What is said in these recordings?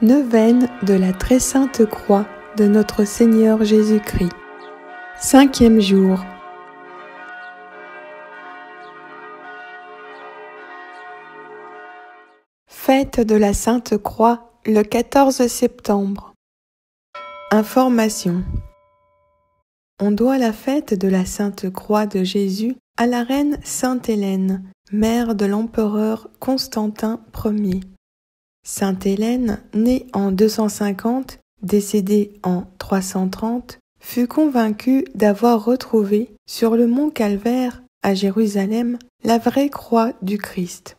Neuvaine de la Très Sainte Croix de notre Seigneur Jésus-Christ. 5e jour. Fête de la Sainte Croix le 14 septembre. Information. On doit la fête de la Sainte Croix de Jésus à la reine Sainte Hélène, mère de l'empereur Constantin Ier. Sainte Hélène, née en 250, décédée en 330, fut convaincue d'avoir retrouvé sur le mont Calvaire, à Jérusalem, la vraie croix du Christ.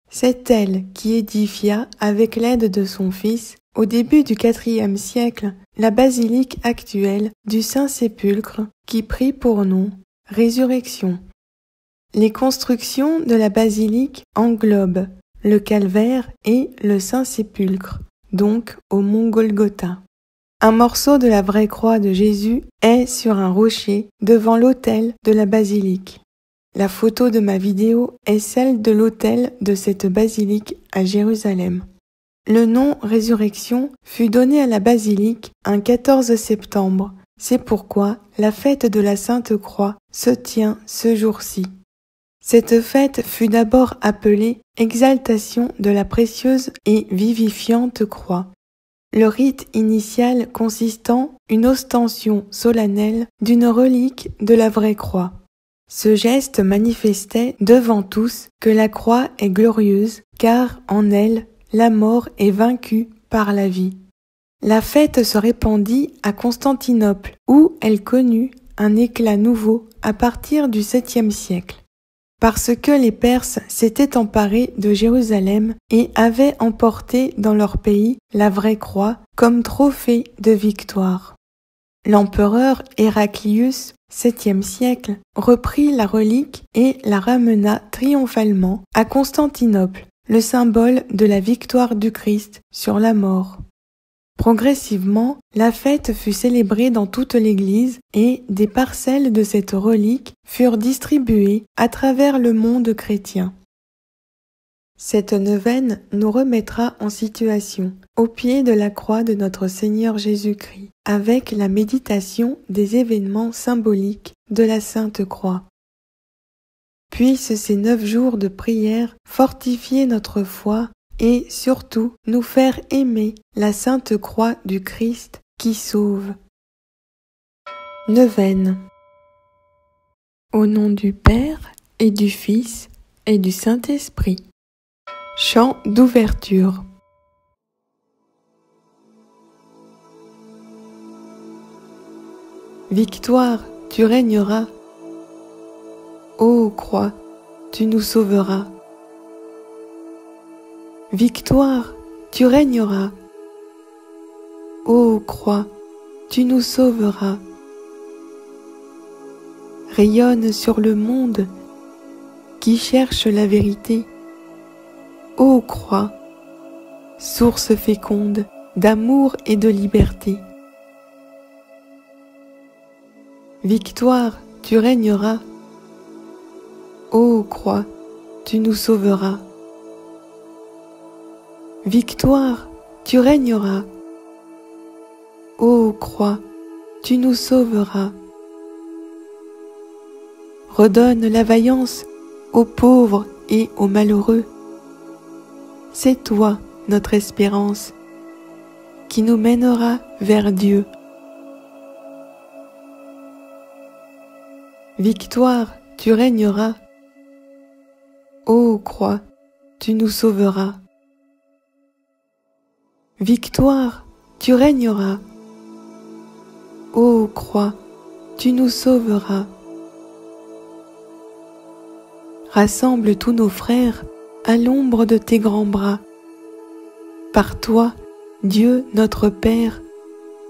C'est elle qui édifia, avec l'aide de son fils, au début du IVe siècle, la basilique actuelle du Saint-Sépulcre qui prit pour nom Résurrection. Les constructions de la basilique englobent le calvaire et le Saint-Sépulcre, donc au mont Golgotha. Un morceau de la vraie croix de Jésus est sur un rocher devant l'autel de la basilique. La photo de ma vidéo est celle de l'autel de cette basilique à Jérusalem. Le nom Résurrection fut donné à la basilique un 14 septembre. C'est pourquoi la fête de la Sainte Croix se tient ce jour-ci. Cette fête fut d'abord appelée Exaltation de la précieuse et vivifiante croix. Le rite initial consistant une ostension solennelle d'une relique de la vraie croix. Ce geste manifestait devant tous que la croix est glorieuse, car en elle, la mort est vaincue par la vie. La fête se répandit à Constantinople, où elle connut un éclat nouveau à partir du 7e siècle. Parce que les Perses s'étaient emparés de Jérusalem et avaient emporté dans leur pays la vraie croix comme trophée de victoire. L'empereur Héraclius, 7e siècle, reprit la relique et la ramena triomphalement à Constantinople, le symbole de la victoire du Christ sur la mort. Progressivement, la fête fut célébrée dans toute l'Église et des parcelles de cette relique furent distribuées à travers le monde chrétien. Cette neuvaine nous remettra en situation, au pied de la croix de notre Seigneur Jésus-Christ, avec la méditation des événements symboliques de la Sainte Croix. Puissent ces 9 jours de prière fortifier notre foi et surtout nous faire aimer la Sainte Croix du Christ qui sauve. Neuvaine. Au nom du Père et du Fils et du Saint-Esprit. Chant d'ouverture. Victoire, tu régneras. Ô croix, tu nous sauveras. Victoire, tu régneras. Ô croix, tu nous sauveras. Rayonne sur le monde qui cherche la vérité. Ô croix, source féconde d'amour et de liberté. Victoire, tu régneras. Ô croix, tu nous sauveras. Victoire, tu régneras. Ô croix, tu nous sauveras. Redonne la vaillance aux pauvres et aux malheureux. C'est toi, notre espérance, qui nous mènera vers Dieu. Victoire, tu régneras. Ô croix, tu nous sauveras. Victoire, tu régneras. Ô croix, tu nous sauveras. Rassemble tous nos frères à l'ombre de tes grands bras. Par toi, Dieu notre Père,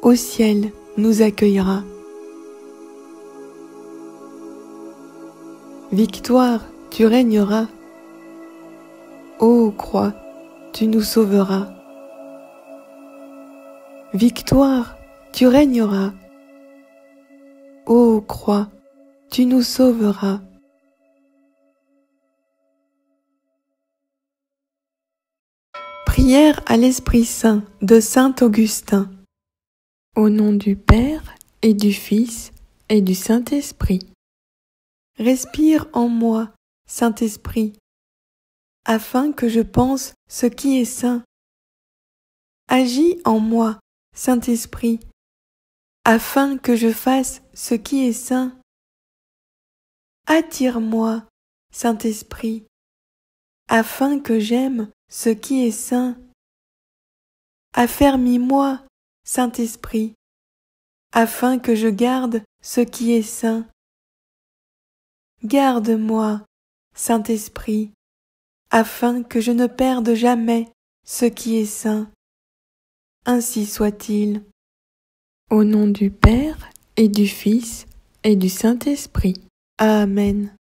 au ciel nous accueillera. Victoire, tu régneras. Ô croix, tu nous sauveras. Victoire, tu régneras. Ô croix, tu nous sauveras. Prière à l'Esprit Saint de Saint Augustin. Au nom du Père et du Fils et du Saint-Esprit. Respire en moi, Saint-Esprit, afin que je pense ce qui est saint. Agis en moi, Saint-Esprit, afin que je fasse ce qui est saint. Attire-moi, Saint-Esprit, afin que j'aime ce qui est saint. Affermis-moi, Saint-Esprit, afin que je garde ce qui est saint. Garde-moi, Saint-Esprit, afin que je ne perde jamais ce qui est saint. Ainsi soit-il. Au nom du Père et du Fils et du Saint-Esprit. Amen.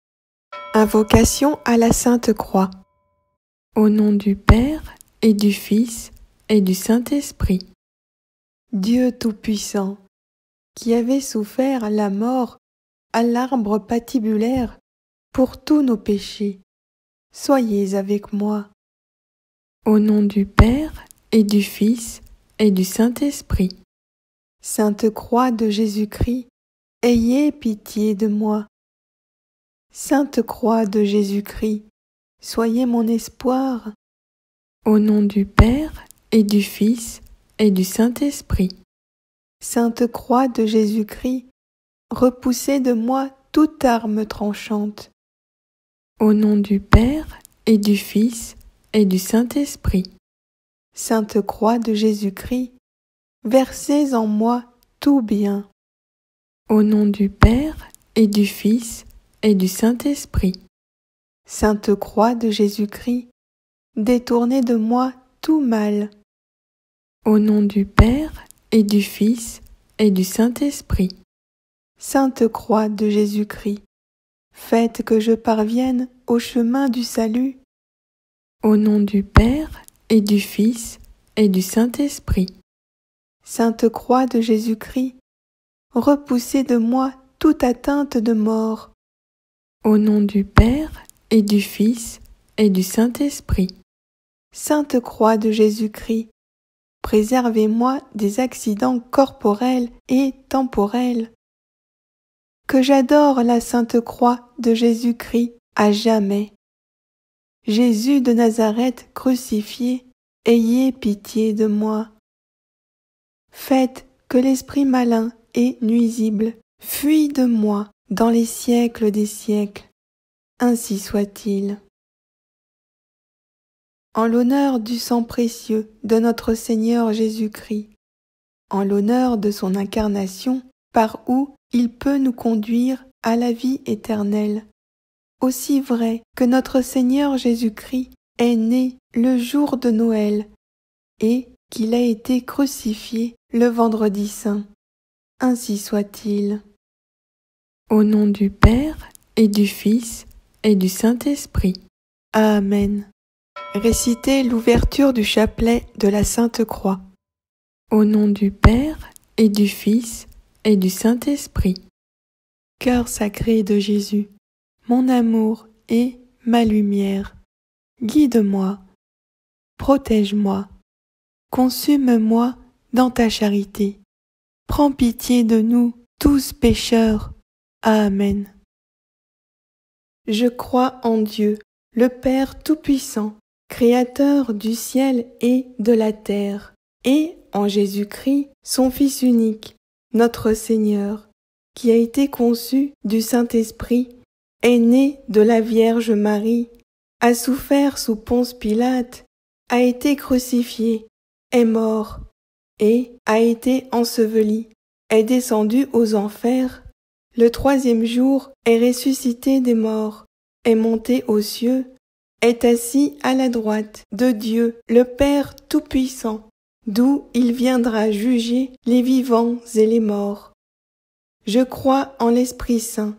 Invocation à la Sainte Croix. Au nom du Père et du Fils et du Saint-Esprit. Dieu Tout-Puissant, qui avait souffert la mort à l'arbre patibulaire pour tous nos péchés, soyez avec moi. Au nom du Père et du Fils et du Saint-Esprit. Sainte Croix de Jésus-Christ, ayez pitié de moi. Sainte Croix de Jésus-Christ, soyez mon espoir. Au nom du Père et du Fils et du Saint-Esprit. Sainte Croix de Jésus-Christ, repoussez de moi toute arme tranchante. Au nom du Père et du Fils et du Saint-Esprit. Sainte Croix de Jésus-Christ, versez en moi tout bien. Au nom du Père et du Fils et du Saint-Esprit. Sainte Croix de Jésus-Christ, détournez de moi tout mal. Au nom du Père et du Fils et du Saint-Esprit. Sainte Croix de Jésus-Christ, faites que je parvienne au chemin du salut. Au nom du Père et du Fils et du Saint-Esprit. Sainte Croix de Jésus-Christ, repoussez de moi toute atteinte de mort. Au nom du Père et du Fils et du Saint-Esprit. Sainte Croix de Jésus-Christ, préservez-moi des accidents corporels et temporels. Que j'adore la Sainte Croix de Jésus-Christ à jamais. Jésus de Nazareth crucifié, ayez pitié de moi. Faites que l'esprit malin et nuisible fuit de moi dans les siècles des siècles. Ainsi soit-il. En l'honneur du sang précieux de notre Seigneur Jésus-Christ, en l'honneur de son incarnation, par où il peut nous conduire à la vie éternelle, aussi vrai que notre Seigneur Jésus-Christ est né le jour de Noël et qu'il a été crucifié le vendredi saint. Ainsi soit-il. Au nom du Père et du Fils et du Saint-Esprit. Amen. Récitez l'ouverture du chapelet de la Sainte Croix. Au nom du Père et du Fils et du Saint-Esprit. Cœur sacré de Jésus, mon amour et ma lumière, guide-moi, protège-moi, consume-moi dans ta charité. Prends pitié de nous, tous pécheurs. Amen. Je crois en Dieu, le Père Tout-Puissant, Créateur du ciel et de la terre, et en Jésus-Christ, son Fils unique, notre Seigneur, qui a été conçu du Saint-Esprit, est né de la Vierge Marie, a souffert sous Ponce Pilate, a été crucifié, est mort, et a été enseveli, est descendu aux enfers, le troisième jour est ressuscité des morts, est monté aux cieux, est assis à la droite de Dieu, le Père Tout-Puissant, d'où il viendra juger les vivants et les morts. Je crois en l'Esprit Saint,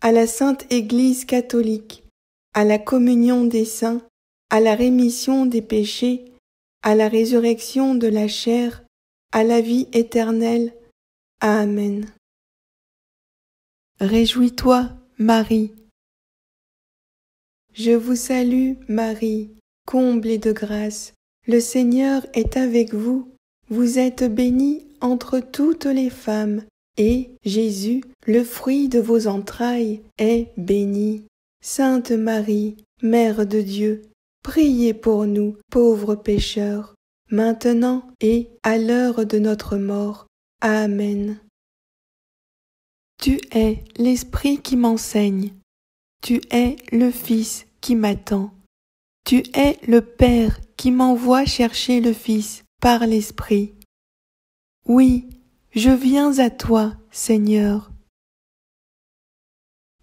à la Sainte Église catholique, à la communion des saints, à la rémission des péchés, à la résurrection de la chair, à la vie éternelle. Amen. Réjouis-toi, Marie. Je vous salue, Marie, comblée de grâce. Le Seigneur est avec vous. Vous êtes bénie entre toutes les femmes, et Jésus, le fruit de vos entrailles, est béni. Sainte Marie, Mère de Dieu, priez pour nous, pauvres pécheurs, maintenant et à l'heure de notre mort. Amen. Tu es l'Esprit qui m'enseigne. Tu es le Fils qui m'attend. Tu es le Père qui m'envoie chercher le Fils par l'Esprit. Oui, je viens à toi, Seigneur.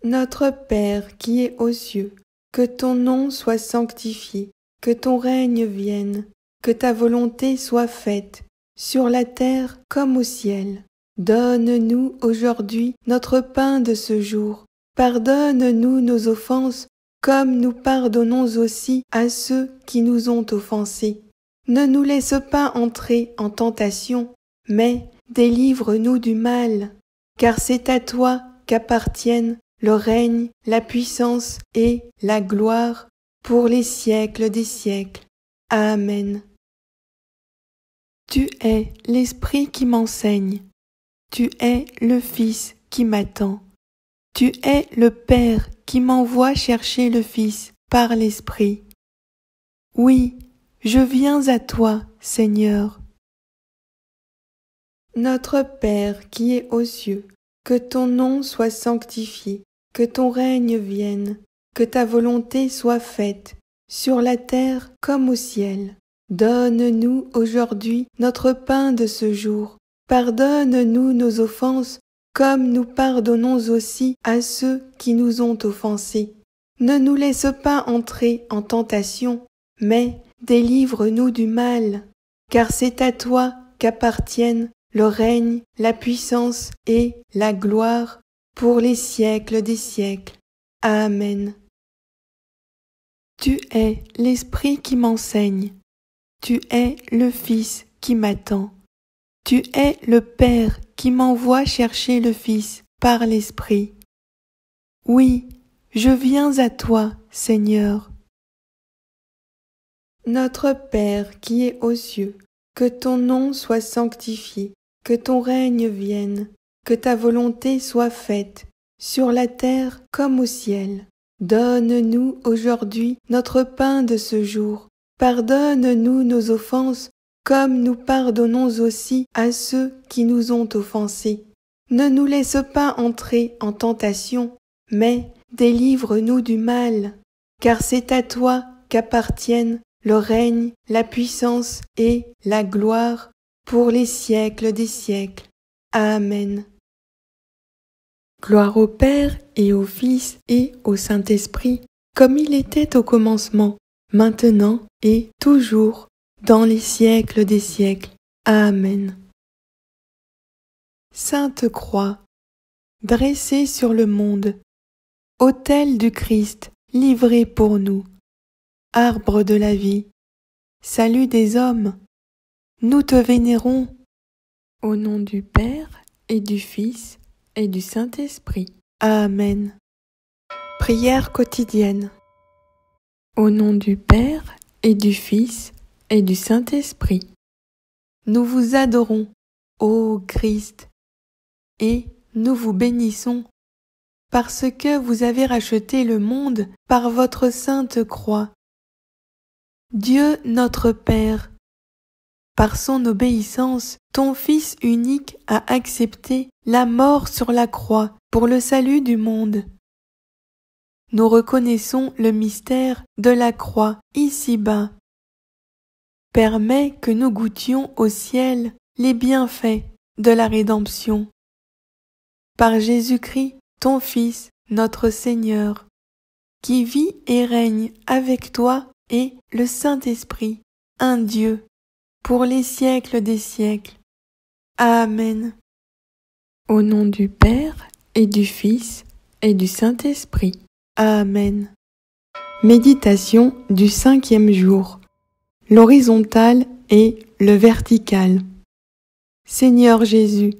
Notre Père qui es aux cieux, que ton nom soit sanctifié, que ton règne vienne, que ta volonté soit faite, sur la terre comme au ciel. Donne-nous aujourd'hui notre pain de ce jour. Pardonne-nous nos offenses, comme nous pardonnons aussi à ceux qui nous ont offensés. Ne nous laisse pas entrer en tentation, mais délivre-nous du mal, car c'est à toi qu'appartiennent le règne, la puissance et la gloire pour les siècles des siècles. Amen. Tu es l'Esprit qui m'enseigne. Tu es le Fils qui m'attend. Tu es le Père qui m'envoie chercher le Fils par l'Esprit. Oui, je viens à toi, Seigneur. Notre Père qui es aux cieux, que ton nom soit sanctifié, que ton règne vienne, que ta volonté soit faite, sur la terre comme au ciel. Donne-nous aujourd'hui notre pain de ce jour. Pardonne-nous nos offenses, comme nous pardonnons aussi à ceux qui nous ont offensés. Ne nous laisse pas entrer en tentation, mais délivre-nous du mal, car c'est à toi qu'appartiennent le règne, la puissance et la gloire pour les siècles des siècles. Amen. Tu es l'Esprit qui m'enseigne. Tu es le Fils qui m'attend. Tu es le Père qui m'envoie chercher le Fils par l'Esprit. Oui, je viens à toi, Seigneur. Notre Père qui es aux cieux, que ton nom soit sanctifié, que ton règne vienne, que ta volonté soit faite, sur la terre comme au ciel. Donne-nous aujourd'hui notre pain de ce jour. Pardonne-nous nos offenses, comme nous pardonnons aussi à ceux qui nous ont offensés. Ne nous laisse pas entrer en tentation, mais délivre-nous du mal, car c'est à toi qu'appartiennent le règne, la puissance et la gloire pour les siècles des siècles. Amen. Gloire au Père et au Fils et au Saint-Esprit, comme il était au commencement, maintenant et toujours, dans les siècles des siècles. Amen. Sainte Croix, dressée sur le monde, autel du Christ, livré pour nous, arbre de la vie, salut des hommes, nous te vénérons. Au nom du Père et du Fils et du Saint-Esprit. Amen. Prière quotidienne. Au nom du Père et du Fils et du Saint-Esprit. Nous vous adorons, ô Christ, et nous vous bénissons, parce que vous avez racheté le monde par votre sainte croix. Dieu notre Père, par son obéissance, ton Fils unique a accepté la mort sur la croix pour le salut du monde. Nous reconnaissons le mystère de la croix ici-bas. Permets que nous goûtions au ciel les bienfaits de la rédemption. Par Jésus-Christ, ton Fils, notre Seigneur, qui vit et règne avec toi et le Saint-Esprit, un Dieu, pour les siècles des siècles. Amen. Au nom du Père et du Fils et du Saint-Esprit. Amen. Méditation du 5e jour. L'horizontal et le vertical. Seigneur Jésus,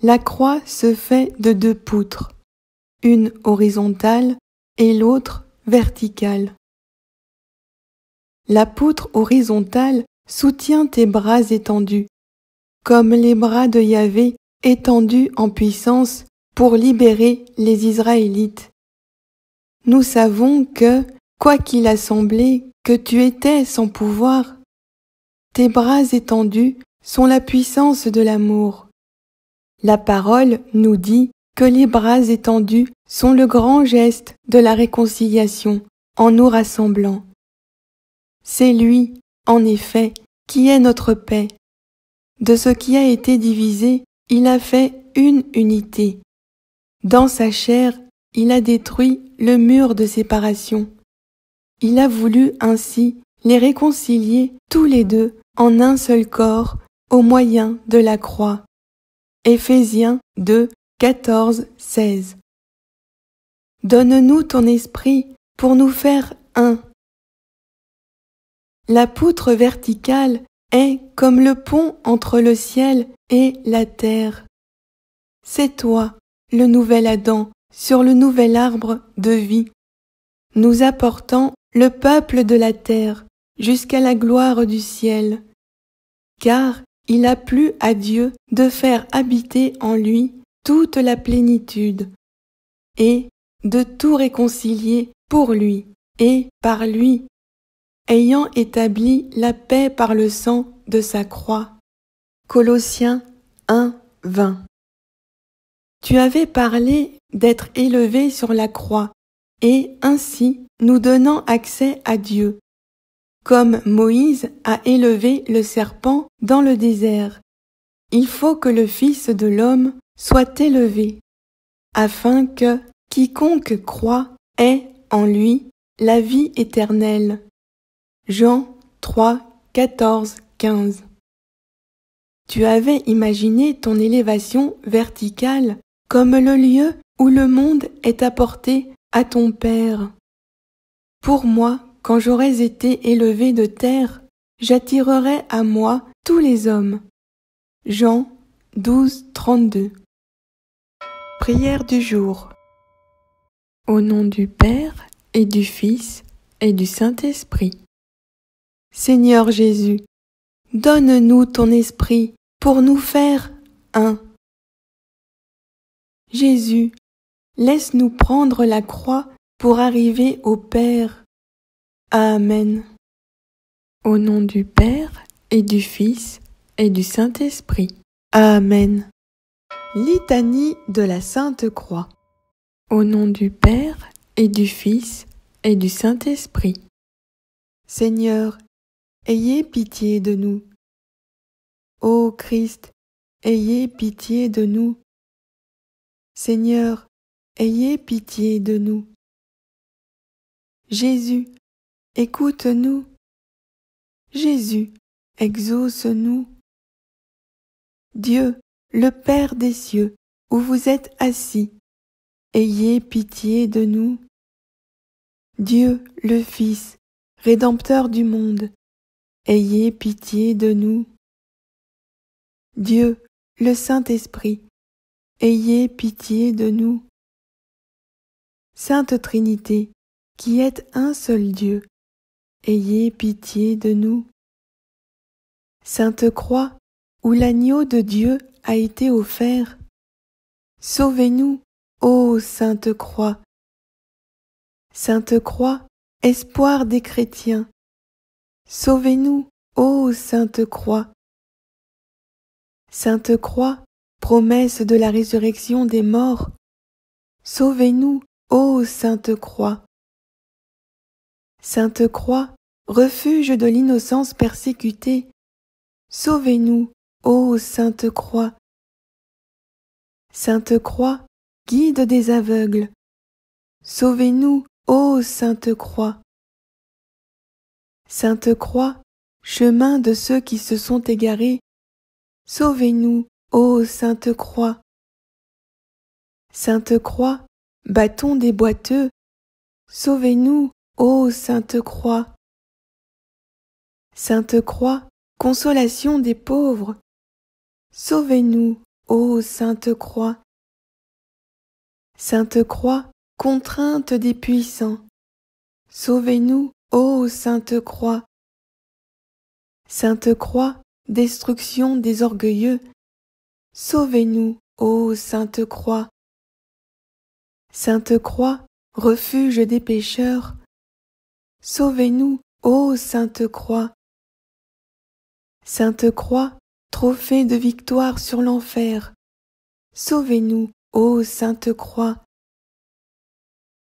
la croix se fait de 2 poutres, une horizontale et l'autre verticale. La poutre horizontale soutient tes bras étendus, comme les bras de Yahvé étendus en puissance pour libérer les Israélites. Nous savons que, quoi qu'il a semblé que tu étais sans pouvoir, tes bras étendus sont la puissance de l'amour. La parole nous dit que les bras étendus sont le grand geste de la réconciliation en nous rassemblant. C'est lui, en effet, qui est notre paix. De ce qui a été divisé, il a fait une unité. Dans sa chair, il a détruit le mur de séparation. Il a voulu ainsi les réconcilier tous les deux en un seul corps au moyen de la croix. Éphésiens 2, 14, 16. Donne-nous ton esprit pour nous faire un. La poutre verticale est comme le pont entre le ciel et la terre. C'est toi, le nouvel Adam, sur le nouvel arbre de vie, nous apportant le peuple de la terre jusqu'à la gloire du ciel. Car il a plu à Dieu de faire habiter en lui toute la plénitude, et de tout réconcilier pour lui et par lui, ayant établi la paix par le sang de sa croix. Colossiens 1, 20. Tu avais parlé d'être élevé sur la croix, et ainsi nous donnant accès à Dieu, comme Moïse a élevé le serpent dans le désert. Il faut que le Fils de l'homme soit élevé, afin que quiconque croit ait en lui la vie éternelle. Jean 3, 14, 15. Tu avais imaginé ton élévation verticale comme le lieu où le monde est apporté à ton Père. Pour moi, quand j'aurais été élevé de terre, j'attirerai à moi tous les hommes. Jean 12, 32. Prière du jour. Au nom du Père et du Fils et du Saint-Esprit. Seigneur Jésus, donne-nous ton esprit pour nous faire un. Jésus, laisse-nous prendre la croix pour arriver au Père. Amen. Au nom du Père et du Fils et du Saint-Esprit. Amen. Litanie de la Sainte Croix. Au nom du Père et du Fils et du Saint-Esprit. Seigneur, ayez pitié de nous. Ô Christ, ayez pitié de nous. Seigneur, ayez pitié de nous. Jésus, écoute-nous. Jésus, exauce-nous. Dieu, le Père des cieux, où vous êtes assis, ayez pitié de nous. Dieu, le Fils, Rédempteur du monde, ayez pitié de nous. Dieu, le Saint-Esprit, ayez pitié de nous. Sainte Trinité, qui êtes un seul Dieu, ayez pitié de nous. Sainte Croix, où l'agneau de Dieu a été offert, sauvez-nous, ô Sainte Croix. Sainte Croix, espoir des chrétiens, sauvez-nous, ô Sainte Croix. Sainte Croix, promesse de la résurrection des morts, sauvez-nous, ô Sainte Croix. Sainte Croix, refuge de l'innocence persécutée, sauvez-nous, ô Sainte Croix. Sainte Croix, guide des aveugles, sauvez-nous, ô Sainte Croix. Sainte Croix, chemin de ceux qui se sont égarés, sauvez-nous, ô Sainte Croix. Sainte Croix, bâton des boiteux, sauvez-nous, ô Sainte Croix. Sainte Croix, consolation des pauvres, sauvez-nous, ô Sainte Croix. Sainte Croix, contrainte des puissants, sauvez-nous, ô Sainte Croix. Sainte Croix, destruction des orgueilleux, sauvez-nous, ô Sainte Croix. Sainte Croix, refuge des pécheurs, sauvez-nous, ô Sainte Croix. Sainte Croix, trophée de victoire sur l'enfer, sauvez-nous, ô Sainte Croix.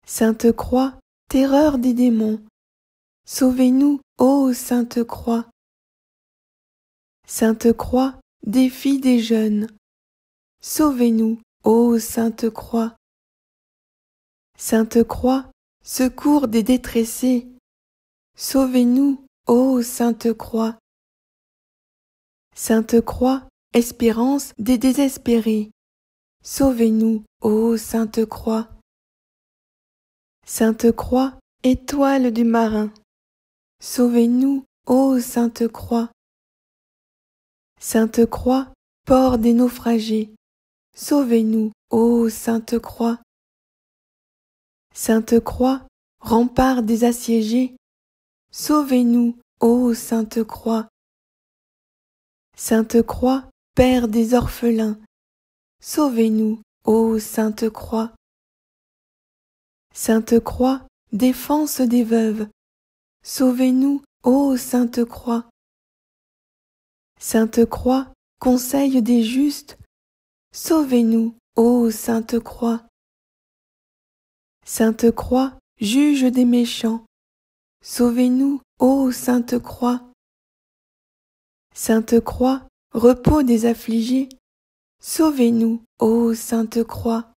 Sainte Croix, terreur des démons, sauvez-nous, ô Sainte Croix. Sainte Croix, défi des jeunes, sauvez-nous, ô Sainte Croix. Sainte Croix, secours des détressés, sauvez-nous, ô Sainte Croix. Sainte Croix, espérance des désespérés, sauvez-nous, ô Sainte Croix. Sainte Croix, étoile du marin, sauvez-nous, ô Sainte Croix. Sainte Croix, port des naufragés, sauvez-nous, ô Sainte Croix. Sainte Croix, rempart des assiégés, sauvez-nous, ô Sainte Croix. Sainte Croix, Père des orphelins, sauvez-nous, ô Sainte Croix. Sainte Croix, défense des veuves, sauvez-nous, ô Sainte Croix. Sainte Croix, conseil des justes, sauvez-nous, ô Sainte Croix. Sainte Croix, juge des méchants, sauvez-nous, ô Sainte Croix. Sainte Croix, repos des affligés, sauvez-nous, ô Sainte Croix.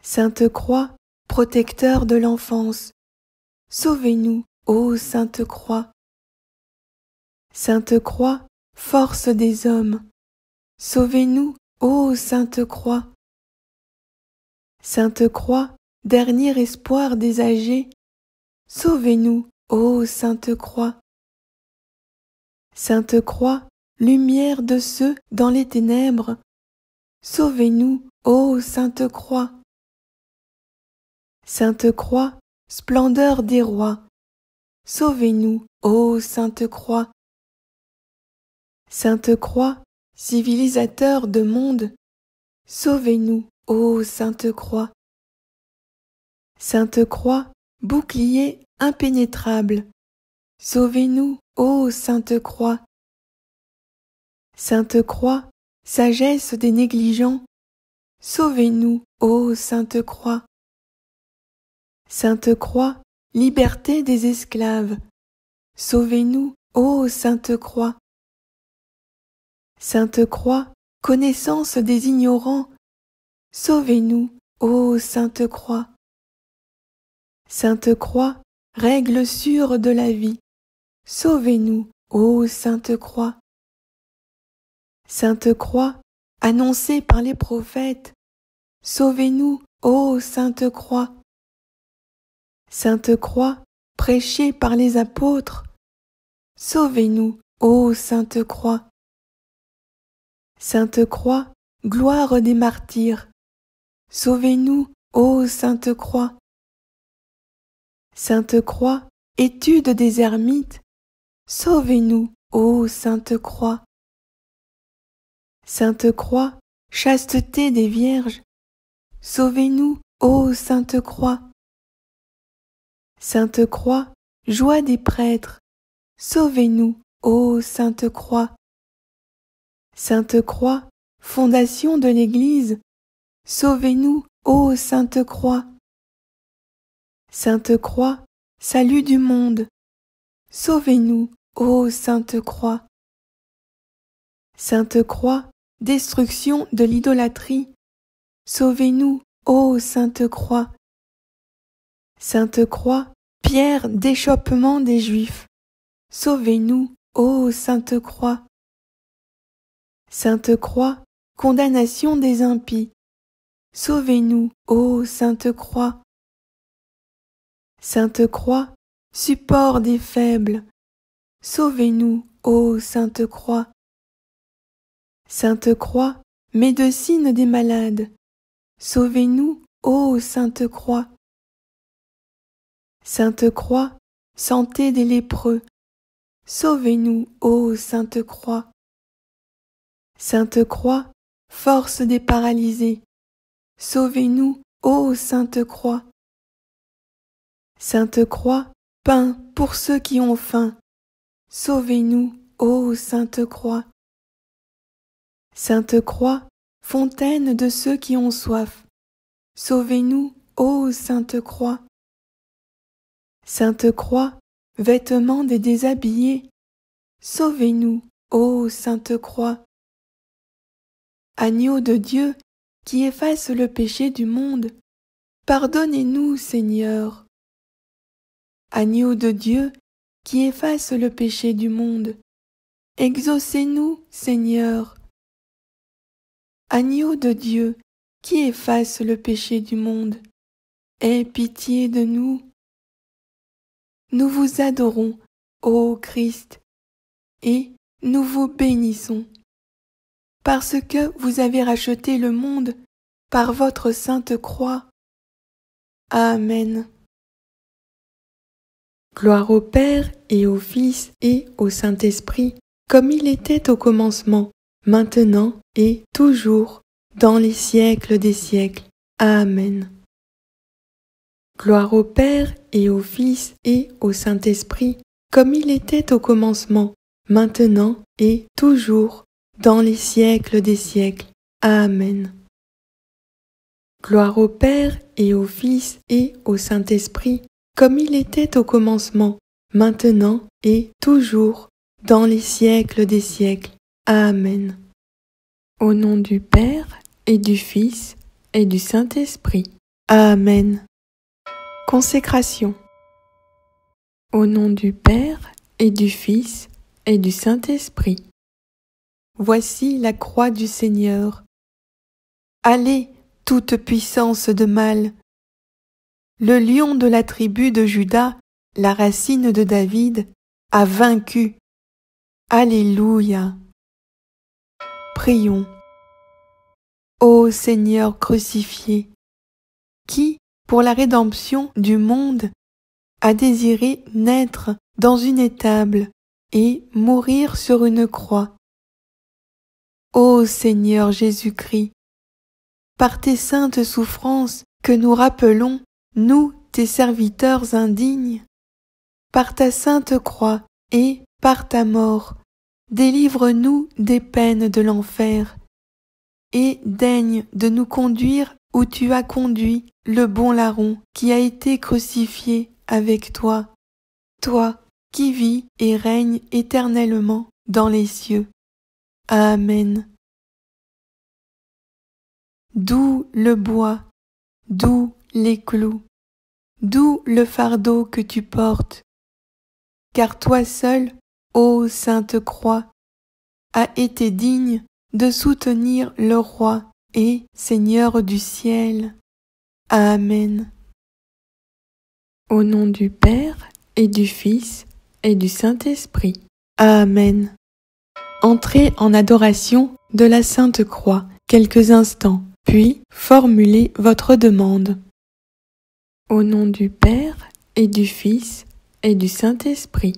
Sainte Croix, protecteur de l'enfance, sauvez-nous, ô Sainte Croix. Sainte Croix, force des hommes, sauvez-nous, ô Sainte Croix. Sainte Croix, dernier espoir des âgés, sauvez-nous, ô Sainte Croix. Sainte Croix, lumière de ceux dans les ténèbres, sauvez-nous, ô Sainte Croix. Sainte Croix, splendeur des rois, sauvez-nous, ô Sainte Croix. Sainte Croix, civilisateur de monde, sauvez-nous, ô Sainte Croix. Sainte Croix, bouclier impénétrable, sauvez-nous, ô Sainte Croix. Sainte Croix, sagesse des négligents, sauvez-nous, ô Sainte Croix. Sainte Croix, liberté des esclaves, sauvez-nous, ô Sainte Croix. Sainte Croix, connaissance des ignorants, sauvez-nous, ô Sainte Croix. Sainte Croix, règle sûre de la vie, sauvez-nous, ô Sainte Croix. Sainte Croix, annoncée par les prophètes, sauvez-nous, ô Sainte Croix. Sainte Croix, prêchée par les apôtres, sauvez-nous, ô Sainte Croix. Sainte Croix, gloire des martyrs, sauvez-nous, ô Sainte Croix. Sainte Croix, étude des ermites, sauvez-nous, ô Sainte Croix. Sainte Croix, chasteté des vierges, sauvez-nous, ô Sainte Croix. Sainte Croix, joie des prêtres, sauvez-nous, ô Sainte Croix. Sainte Croix, fondation de l'Église, sauvez-nous, ô Sainte Croix. Sainte Croix, salut du monde, sauvez-nous, ô Sainte Croix. Sainte Croix, destruction de l'idolâtrie, sauvez-nous, ô Sainte Croix. Sainte Croix, pierre d'échoppement des Juifs, sauvez-nous, ô Sainte Croix. Sainte Croix, condamnation des impies, sauvez-nous, ô Sainte Croix. Sainte Croix, support des faibles, sauvez-nous, ô Sainte Croix. Sainte Croix, médecine des malades, sauvez-nous, ô Sainte Croix. Sainte Croix, santé des lépreux, Sauvez-nous, ô Sainte Croix. Sainte Croix, force des paralysés. Sauvez-nous, ô Sainte Croix. Sainte Croix, pain pour ceux qui ont faim. Sauvez-nous, ô Sainte Croix. Sainte Croix, fontaine de ceux qui ont soif. Sauvez-nous, ô Sainte Croix. Sainte Croix, vêtement des déshabillés. Sauvez-nous, ô Sainte Croix. Agneau de Dieu, qui efface le péché du monde, pardonnez-nous, Seigneur. Agneau de Dieu, qui efface le péché du monde, exaucez-nous, Seigneur. Agneau de Dieu, qui efface le péché du monde, aie pitié de nous. Nous vous adorons, ô Christ, et nous vous bénissons, parce que vous avez racheté le monde par votre sainte croix. Amen. Gloire au Père et au Fils et au Saint-Esprit, comme il était au commencement, maintenant et toujours, dans les siècles des siècles. Amen. Gloire au Père et au Fils et au Saint-Esprit, comme il était au commencement, maintenant et toujours, dans les siècles des siècles. Amen. Gloire au Père et au Fils et au Saint-Esprit, comme il était au commencement, maintenant et toujours, dans les siècles des siècles. Amen. Au nom du Père et du Fils et du Saint-Esprit. Amen. Consécration. Au nom du Père et du Fils et du Saint-Esprit. Voici la croix du Seigneur. Allez, toute puissance de mal. Le lion de la tribu de Juda, la racine de David, a vaincu. Alléluia. Prions. Ô Seigneur crucifié, qui, pour la rédemption du monde, a désiré naître dans une étable et mourir sur une croix. Ô Seigneur Jésus-Christ, par tes saintes souffrances que nous rappelons, nous, tes serviteurs indignes, par ta sainte croix et par ta mort, délivre-nous des peines de l'enfer, et daigne de nous conduire où tu as conduit le bon larron qui a été crucifié avec toi, toi qui vis et règnes éternellement dans les cieux. Amen. D'où le bois, d'où les clous, d'où le fardeau que tu portes, car toi seul, ô Sainte Croix, as été digne de soutenir le Roi et Seigneur du ciel. Amen. Au nom du Père et du Fils et du Saint-Esprit. Amen. Entrez en adoration de la Sainte Croix quelques instants, puis formulez votre demande. Au nom du Père et du Fils et du Saint-Esprit.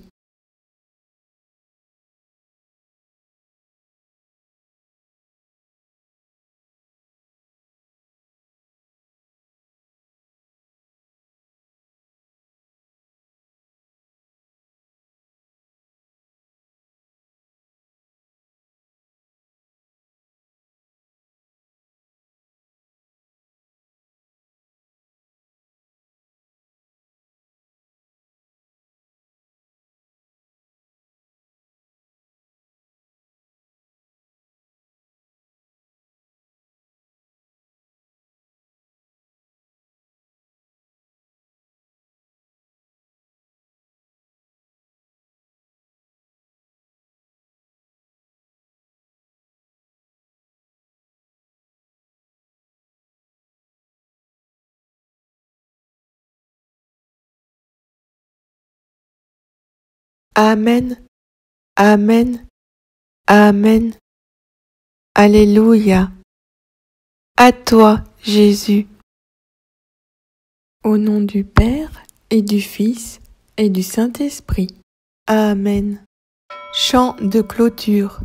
Amen, Amen, Amen. Alléluia. À toi, Jésus. Au nom du Père et du Fils et du Saint-Esprit. Amen. Chant de clôture.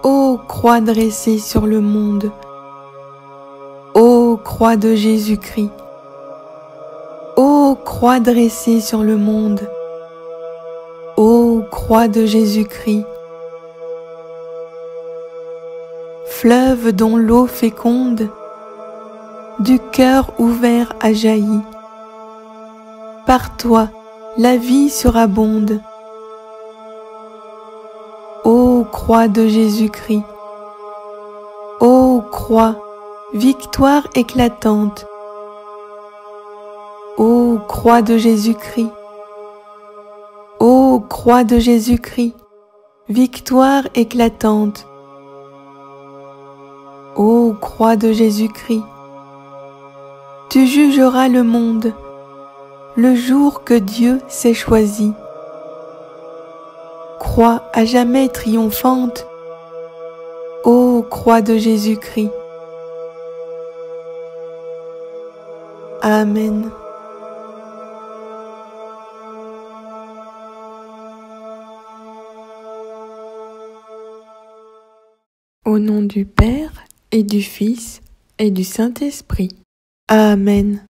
Ô croix dressée sur le monde, ô croix de Jésus-Christ, ô croix dressée sur le monde, ô croix de Jésus-Christ, fleuve dont l'eau féconde du cœur ouvert a jailli. Par toi, la vie surabonde. Ô croix de Jésus-Christ, ô croix, victoire éclatante. Ô croix de Jésus-Christ, ô croix de Jésus-Christ, victoire éclatante. Ô croix de Jésus-Christ, tu jugeras le monde le jour que Dieu s'est choisi. Croix à jamais triomphante, ô croix de Jésus-Christ. Amen. Au nom du Père et du Fils et du Saint-Esprit. Amen.